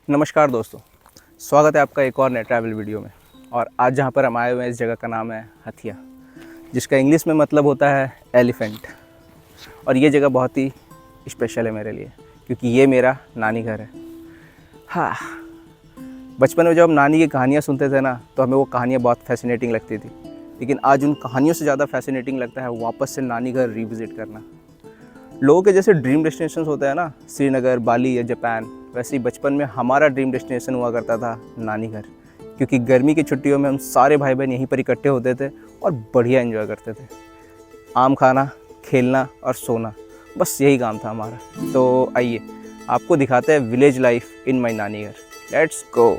नमस्कार दोस्तों, स्वागत है आपका एक और नए ट्रैवल वीडियो में। और आज जहाँ पर हम आए हुए हैं इस जगह का नाम है हथिया, जिसका इंग्लिश में मतलब होता है एलिफेंट। और ये जगह बहुत ही स्पेशल है मेरे लिए, क्योंकि ये मेरा नानी घर है। हाँ, बचपन में जब हम नानी की कहानियाँ सुनते थे ना, तो हमें वो कहानियाँ बहुत फैसिनेटिंग लगती थी। लेकिन आज उन कहानियों से ज़्यादा फैसिनेटिंग लगता है वापस से नानी घर रिविज़िट करना। लोगों के जैसे ड्रीम डेस्टिनेशंस होता है ना, श्रीनगर, बाली या जापान, वैसे ही बचपन में हमारा ड्रीम डेस्टिनेशन हुआ करता था नानी घर। क्योंकि गर्मी की छुट्टियों में हम सारे भाई बहन यहीं पर इकट्ठे होते थे और बढ़िया एंजॉय करते थे। आम खाना, खेलना और सोना, बस यही काम था हमारा। तो आइए आपको दिखाते हैं विलेज लाइफ इन माई नानी घर। Let's go.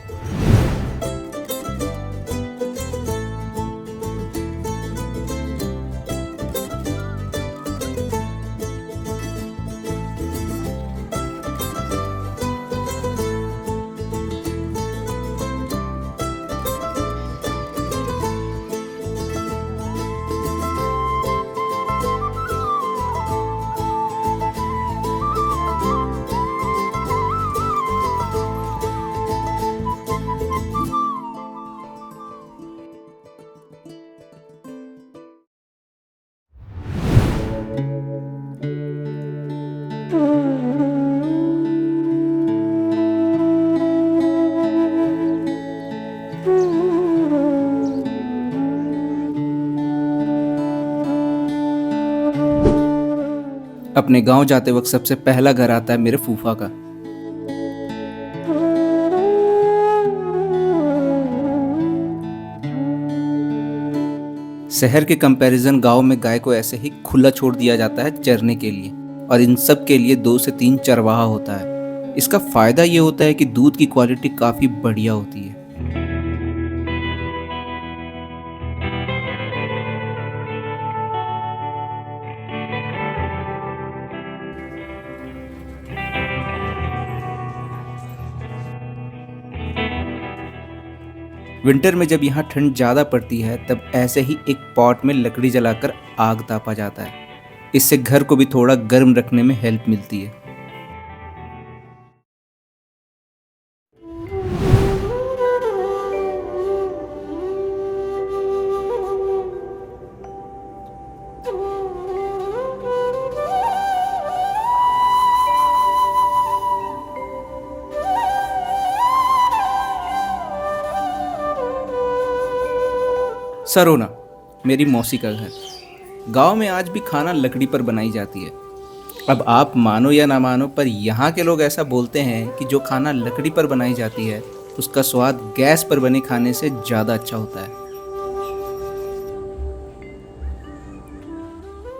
अपने गांव जाते वक्त सबसे पहला घर आता है मेरे फूफा का। शहर के कंपैरिजन गांव में गाय को ऐसे ही खुला छोड़ दिया जाता है चरने के लिए, और इन सब के लिए 2 से 3 चरवाहा होता है। इसका फायदा ये होता है कि दूध की क्वालिटी काफी बढ़िया होती है। विंटर में जब यहाँ ठंड ज़्यादा पड़ती है, तब ऐसे ही एक पॉट में लकड़ी जलाकर आग तापा जाता है। इससे घर को भी थोड़ा गर्म रखने में हेल्प मिलती है। सरोना मेरी मौसी का घर। गांव में आज भी खाना लकड़ी पर बनाई जाती है। अब आप मानो या ना मानो, पर यहाँ के लोग ऐसा बोलते हैं कि जो खाना लकड़ी पर बनाई जाती है उसका स्वाद गैस पर बने खाने से ज़्यादा अच्छा होता है।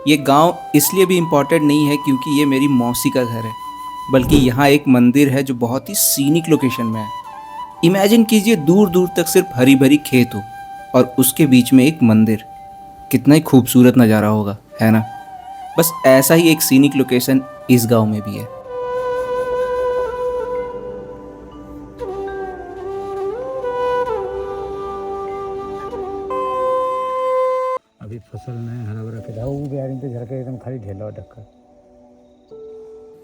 ये गांव इसलिए भी इम्पोर्टेंट नहीं है क्योंकि ये मेरी मौसी का घर है, बल्कि यहाँ एक मंदिर है जो बहुत ही सीनिक लोकेशन में है। इमेजिन कीजिए, दूर दूर तक सिर्फ हरी भरी खेत हो और उसके बीच में एक मंदिर। कितना ही खूबसूरत नज़ारा होगा, है ना? बस ऐसा ही एक सीनिक लोकेशन इस गांव में भी है। अभी फसल में हरा भरा खेत पे झलके एकदम खाली ढेला ढक्कन।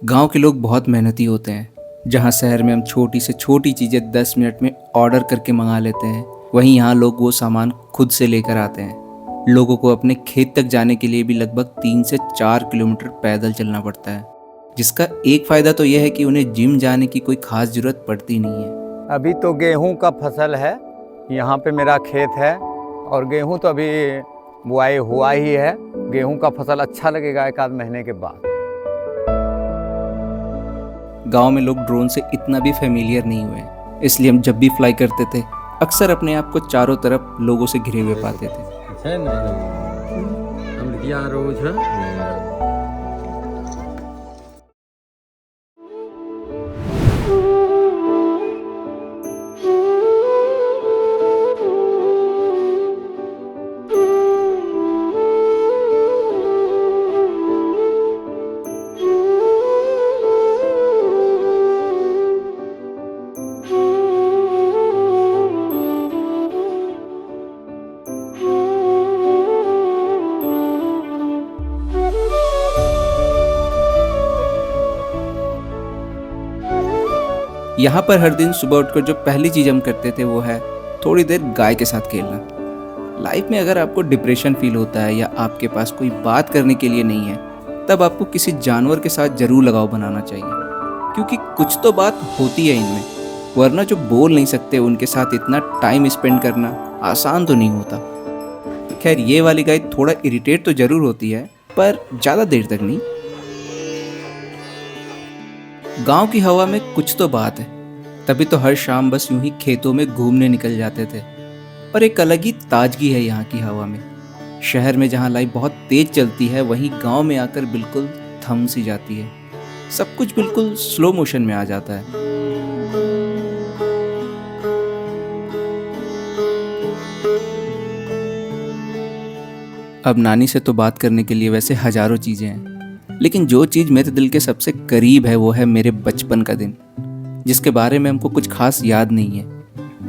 गांव के लोग बहुत मेहनती होते हैं। जहां शहर में हम छोटी से छोटी चीज़ें 10 मिनट में ऑर्डर करके मंगा लेते हैं, वहीं यहाँ लोग वो सामान खुद से लेकर आते हैं। लोगों को अपने खेत तक जाने के लिए भी लगभग 3 से 4 किलोमीटर पैदल चलना पड़ता है, जिसका एक फ़ायदा तो यह है कि उन्हें जिम जाने की कोई ख़ास ज़रूरत पड़ती नहीं है। अभी तो गेहूं का फसल है, यहाँ पे मेरा खेत है और गेहूं तो अभी बुआई हुआ ही है। गेहूं का फसल अच्छा लगेगा 1 आध महीने के बाद। गांव में लोग ड्रोन से इतना भी फेमिलियर नहीं हुए हैं, इसलिए हम जब भी फ्लाई करते थे अक्सर अपने आप को चारों तरफ लोगों से घिरे हुए पाते थे। यहाँ पर हर दिन सुबह उठकर जो पहली चीज़ हम करते थे वो है थोड़ी देर गाय के साथ खेलना। लाइफ में अगर आपको डिप्रेशन फील होता है या आपके पास कोई बात करने के लिए नहीं है, तब आपको किसी जानवर के साथ ज़रूर लगाव बनाना चाहिए, क्योंकि कुछ तो बात होती है इनमें, वरना जो बोल नहीं सकते उनके साथ इतना टाइम स्पेंड करना आसान तो नहीं होता। खैर, ये वाली गाय थोड़ा इरिटेट तो ज़रूर होती है, पर ज़्यादा देर तक नहीं। गांव की हवा में कुछ तो बात है, तभी तो हर शाम बस यूं ही खेतों में घूमने निकल जाते थे। और एक अलग ही ताजगी है यहाँ की हवा में। शहर में जहाँ लाइफ बहुत तेज चलती है, वहीं गांव में आकर बिल्कुल थम सी जाती है। सब कुछ बिल्कुल स्लो मोशन में आ जाता है। अब नानी से तो बात करने के लिए वैसे हजारों चीज़ें हैं, लेकिन जो चीज़ मेरे दिल के सबसे करीब है वो है मेरे बचपन का दिन, जिसके बारे में हमको कुछ खास याद नहीं है।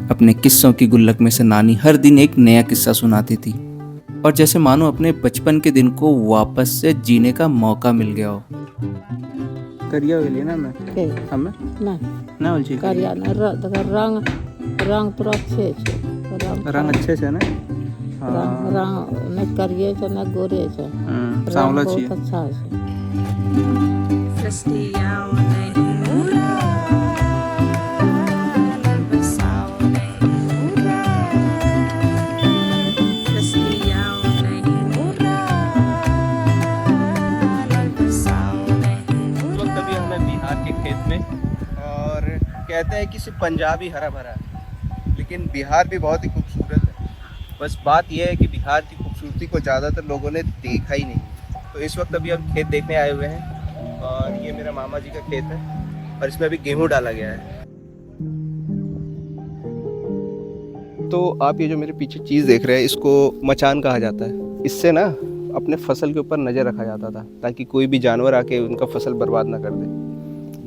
अपने किस्सों की गुल्लक में से नानी हर दिन एक नया किस्सा सुनाती थी, और जैसे मानो अपने बचपन के दिन को वापस से जीने का मौका मिल गया हो। करिया हो ना मैं हमें ना बोल करिया ना रंग तो अच्छे छे रंग अच्छे से ना रंग न करिए छे न गोरे छे सांवला बहुत चाहिए। अच्छा छे। वक्त अभी हमें बिहार के खेत में, और कहते हैं कि सिर्फ पंजाब ही हरा भरा है, लेकिन बिहार भी बहुत ही खूबसूरत है। बस बात यह है कि बिहार की खूबसूरती को ज़्यादातर लोगों ने देखा ही नहीं। तो इस वक्त अभी हम खेत देखने आए हुए हैं, और ये मेरा मामा जी का खेत है, और इसमें अभी गेहूँ डाला गया है। तो आप ये जो मेरे पीछे चीज़ देख रहे हैं, इसको मचान कहा जाता है। इससे ना अपने फसल के ऊपर नज़र रखा जाता था, ताकि कोई भी जानवर आके उनका फसल बर्बाद ना कर दे।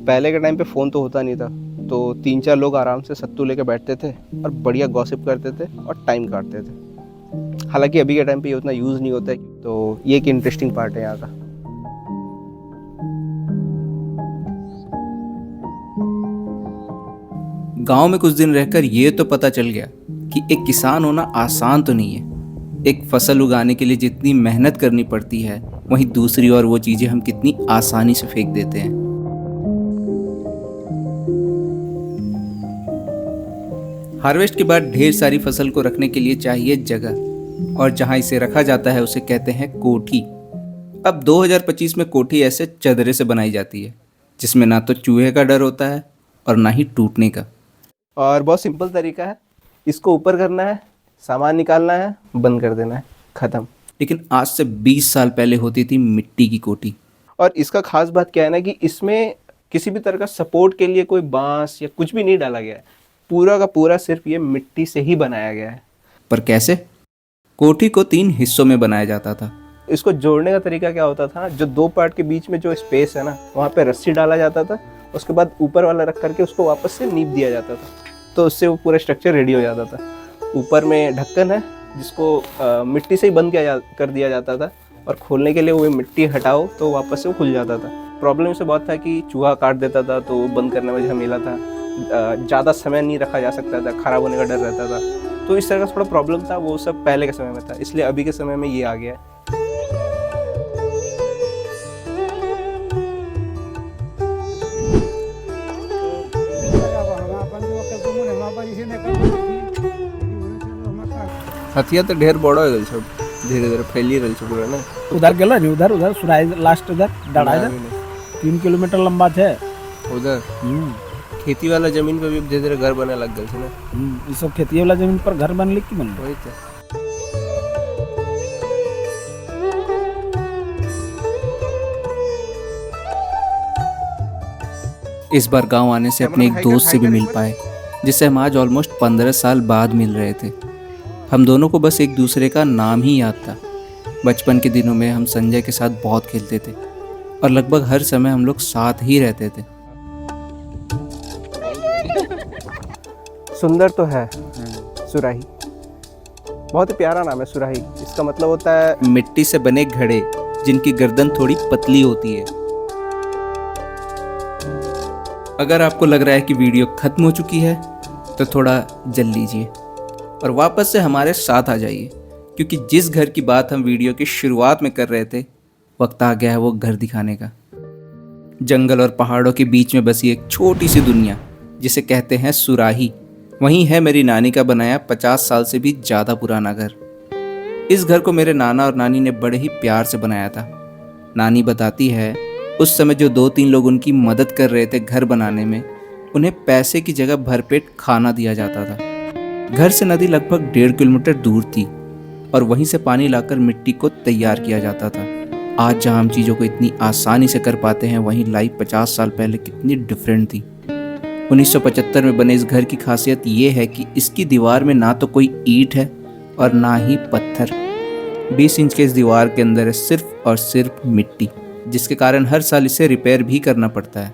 पहले के टाइम पे फ़ोन तो होता नहीं था, तो 3-4 लोग आराम से सत्तू लेके बैठते थे और बढ़िया गॉसिप करते थे और टाइम काटते थे। हालांकि अभी के टाइम पे ये उतना यूज़ नहीं होता है। तो ये एक इंटरेस्टिंग पार्ट है यहाँ का। गांव में कुछ दिन रहकर ये तो पता चल गया कि एक किसान होना आसान तो नहीं है। एक फसल उगाने के लिए जितनी मेहनत करनी पड़ती है, वहीं दूसरी ओर वो चीज़ें हम कितनी आसानी से फेंक देते हैं। हार्वेस्ट के बाद ढेर सारी फसल को रखने के लिए चाहिए जगह, और जहां इसे रखा जाता है उसे कहते हैं कोठी। अब 2025 में कोठी ऐसे चदरे से बनाई जाती है, जिसमें ना तो चूहे का डर होता है और ना ही टूटने का। और बहुत सिंपल तरीका है, इसको ऊपर करना है, सामान निकालना है, बंद कर देना है, ख़त्म। लेकिन आज से 20 साल पहले होती थी मिट्टी की कोठी। और इसका खास बात क्या है ना कि इसमें किसी भी तरह का सपोर्ट के लिए कोई बांस या कुछ भी नहीं डाला गया है। पूरा का पूरा सिर्फ ये मिट्टी से ही बनाया गया है। पर कैसे? कोठी को 3 हिस्सों में बनाया जाता था। इसको जोड़ने का तरीका क्या होता था, जो 2 पार्ट के बीच में जो स्पेस है ना, वहाँ पे रस्सी डाला जाता था, उसके बाद ऊपर वाला रख करके उसको वापस से नीप दिया जाता था, तो उससे वो पूरा स्ट्रक्चर रेडी हो जाता था। ऊपर में ढक्कन है, जिसको मिट्टी से ही बंद कर दिया जाता था, और खोलने के लिए वो मिट्टी हटाओ तो वापस से वो खुल जाता था। प्रॉब्लम इससे बहुत था कि चूहा काट देता था, तो बंद करने में झमेला था, ज़्यादा समय नहीं रखा जा सकता था, ख़राब होने का डर रहता था। तो इस तरह का थोड़ा प्रॉब्लम था, वो सब पहले के समय में था, इसलिए अभी के समय में ये आ गया है। हथिया तो ढेर बड़ा हो गया, सब धीरे धीरे फैली रही पूरा ना। उधर गेलो नहीं, उधर सुराई लास्ट उधर डड़ा इधर 3 किलोमीटर लंबा है उधर। खेती वाला जमीन पे भी धीरे धीरे घर बने लग गए ना। ये सब खेती वाला जमीन पर घर बनले की बनले वही तो। इस बार गांव आने से अपने एक दोस्त से भी मिल पाए, जिससे हम आज ऑलमोस्ट 15 साल बाद मिल रहे थे। हम दोनों को बस एक दूसरे का नाम ही याद था। बचपन के दिनों में हम संजय के साथ बहुत खेलते थे, और लगभग हर समय हम लोग साथ ही रहते थे। सुंदर तो है सुराही, बहुत ही प्यारा नाम है सुराही। इसका मतलब होता है मिट्टी से बने घड़े जिनकी गर्दन थोड़ी पतली होती है। अगर आपको लग रहा है कि वीडियो खत्म हो चुकी है तो थोड़ा जल लीजिए और वापस से हमारे साथ आ जाइए, क्योंकि जिस घर की बात हम वीडियो की शुरुआत में कर रहे थे, वक्त आ गया है वो घर दिखाने का। जंगल और पहाड़ों के बीच में बसी एक छोटी सी दुनिया जिसे कहते हैं सुराही, वहीं है मेरी नानी का बनाया 50 साल से भी ज़्यादा पुराना घर। इस घर को मेरे नाना और नानी ने बड़े ही प्यार से बनाया था। नानी बताती है उस समय जो 2-3 लोग उनकी मदद कर रहे थे घर बनाने में, उन्हें पैसे की जगह भरपेट खाना दिया जाता था। घर से नदी लगभग 1.5 किलोमीटर दूर थी और वहीं से पानी लाकर मिट्टी को तैयार किया जाता था। आज जहाँ हम चीज़ों को इतनी आसानी से कर पाते हैं, वहीं लाइफ 50 साल पहले कितनी डिफरेंट थी। 1975 में बने इस घर की खासियत ये है कि इसकी दीवार में ना तो कोई ईंट है और ना ही पत्थर। 20 इंच के इस दीवार के अंदर है सिर्फ और सिर्फ मिट्टी, जिसके कारण हर साल इसे रिपेयर भी करना पड़ता है।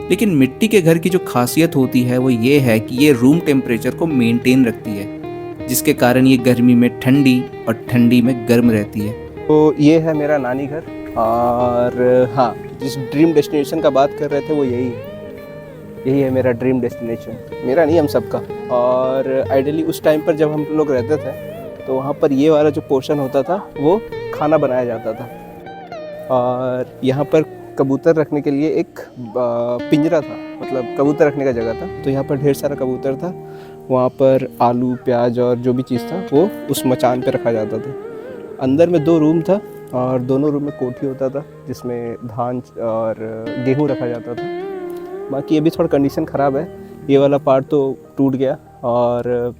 लेकिन मिट्टी के घर की जो खासियत होती है वो ये है कि ये रूम टेम्परेचर को मेंटेन रखती है, जिसके कारण ये गर्मी में ठंडी और ठंडी में गर्म रहती है। तो ये है मेरा नानी घर। और हाँ, जिस ड्रीम डेस्टिनेशन का बात कर रहे थे वो यही है मेरा ड्रीम डेस्टिनेशन। मेरा नहीं, हम सबका। और आइडियली उस टाइम पर जब हम लोग रहते थे तो वहाँ पर ये वाला जो पोर्शन होता था वो खाना बनाया जाता था। और यहाँ पर कबूतर रखने के लिए एक पिंजरा था, मतलब कबूतर रखने का जगह था। तो यहाँ पर ढेर सारा कबूतर था। वहाँ पर आलू, प्याज और जो भी चीज़ था वो उस मचान पे रखा जाता था। अंदर में 2 रूम था और दोनों रूम में कोठी होता था जिसमें धान और गेहूँ रखा जाता था। बाकी अभी थोड़ा कंडीशन ख़राब है, ये वाला पार्ट तो टूट गया और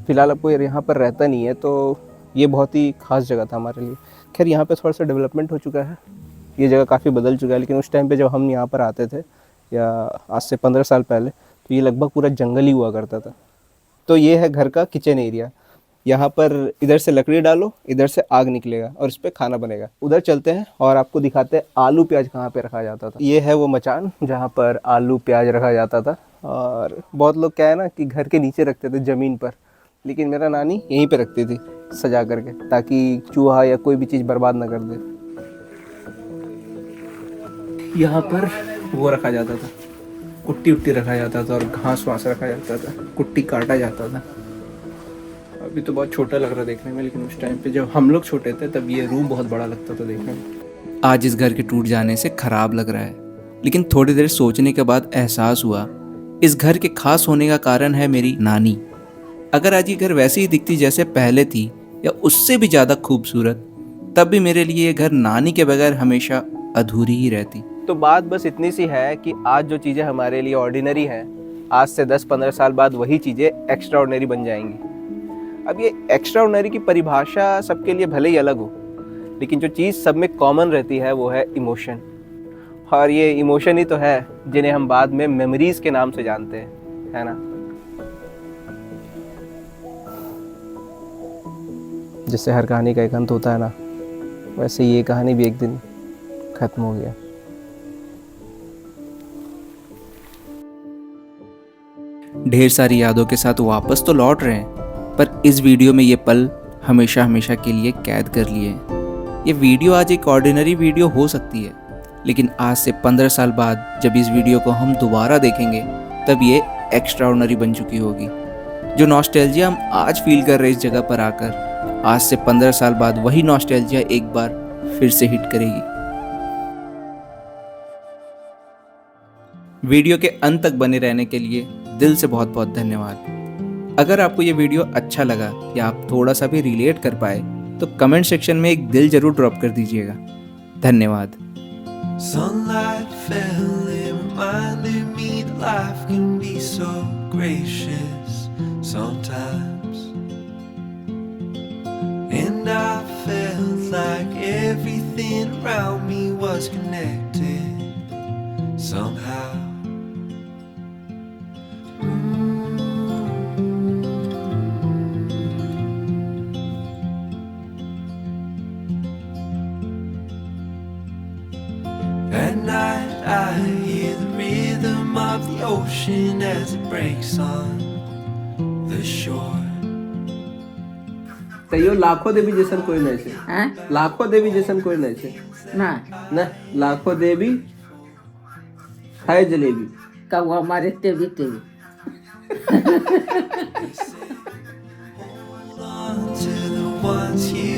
फ़िलहाल अब कोई यहाँ पर रहता नहीं है। तो ये बहुत ही ख़ास जगह था हमारे लिए। खैर यहाँ पे थोड़ा सा डेवलपमेंट हो चुका है, ये जगह काफ़ी बदल चुका है। लेकिन उस टाइम पे जब हम यहाँ पर आते थे, या आज से 15 साल पहले, तो ये लगभग पूरा जंगल ही हुआ करता था। तो ये है घर का किचन एरिया। यहाँ पर इधर से लकड़ी डालो, इधर से आग निकलेगा और इस पर खाना बनेगा। उधर चलते हैं और आपको दिखाते हैं आलू प्याज कहाँ पे रखा जाता था। ये है वो मचान जहाँ पर आलू प्याज रखा जाता था। और बहुत लोग क्या है ना कि घर के नीचे रखते थे ज़मीन पर, लेकिन मेरा नानी यहीं पे रखती थी सजा करके, ताकि चूहा या कोई भी चीज़ बर्बाद ना कर दे। यहाँ पर वो रखा जाता था, कुट्टी उट्टी रखा जाता था और घास वास रखा जाता था, कुट्टी काटा जाता था। अभी तो बहुत छोटा लग रहा है देखने में, लेकिन उस टाइम पे जब हम लोग छोटे थे तब ये रूम बहुत बड़ा लगता था देखने में। आज इस घर के टूट जाने से खराब लग रहा है, लेकिन थोड़ी देर सोचने के बाद एहसास हुआ इस घर के खास होने का कारण है मेरी नानी। अगर आज ये घर वैसे ही दिखती जैसे पहले थी या उससे भी ज़्यादा खूबसूरत, तब भी मेरे लिए ये घर नानी के बगैर हमेशा अधूरी ही रहती। तो बात बस इतनी सी है कि आज जो चीज़ें हमारे लिए ऑर्डिनरी हैं, आज से 10-15 साल बाद वही चीज़ें एक्स्ट्रा ऑर्डिनरी बन जाएंगी। अब ये एक्स्ट्रा ऑर्डिनरी की परिभाषा सबके लिए भले ही अलग हो, लेकिन जो चीज़ सब में कॉमन रहती है वो है इमोशन। और ये इमोशन ही तो है जिन्हें हम बाद में मेमोरीज के नाम से जानते हैं, है ना। जिससे हर कहानी का एक अंत होता है ना, वैसे ये कहानी भी एक दिन खत्म हो गया। ढेर सारी यादों के साथ वापस तो लौट रहे हैं, पर इस वीडियो में ये पल हमेशा हमेशा के लिए कैद कर लिए हैं। ये वीडियो आज एक ऑर्डिनरी वीडियो हो सकती है, लेकिन आज से 15 साल बाद जब इस वीडियो को हम दोबारा देखेंगे तब ये एक्स्ट्रा ऑर्डिनरी बन चुकी होगी। जो नॉस्टैल्जिया हम आज फील कर रहे हैं इस जगह पर आकर, आज से 15 साल बाद वही नॉस्टैल्जिया एक बार फिर से हिट करेगी। वीडियो के अंत तक बने रहने के लिए दिल से बहुत बहुत धन्यवाद। अगर आपको ये वीडियो अच्छा लगा या आप थोड़ा सा भी रिलेट कर पाए तो कमेंट सेक्शन में एक दिल जरूर ड्रॉप कर दीजिएगा। धन्यवाद। Sunlight fell and reminded me that life can be so gracious sometimes. And I felt like everything around me was connected somehow. At night I hear the rhythm of the ocean as it breaks on the shore. तैयो लाखों देवी जैसन कोई नहीं छे। हैं? लाखों देवी जैसन कोई नहीं छे। ना ना, लाखों देवी है जलेबी। कब वो हमारे तेवी तेवी On to the ones you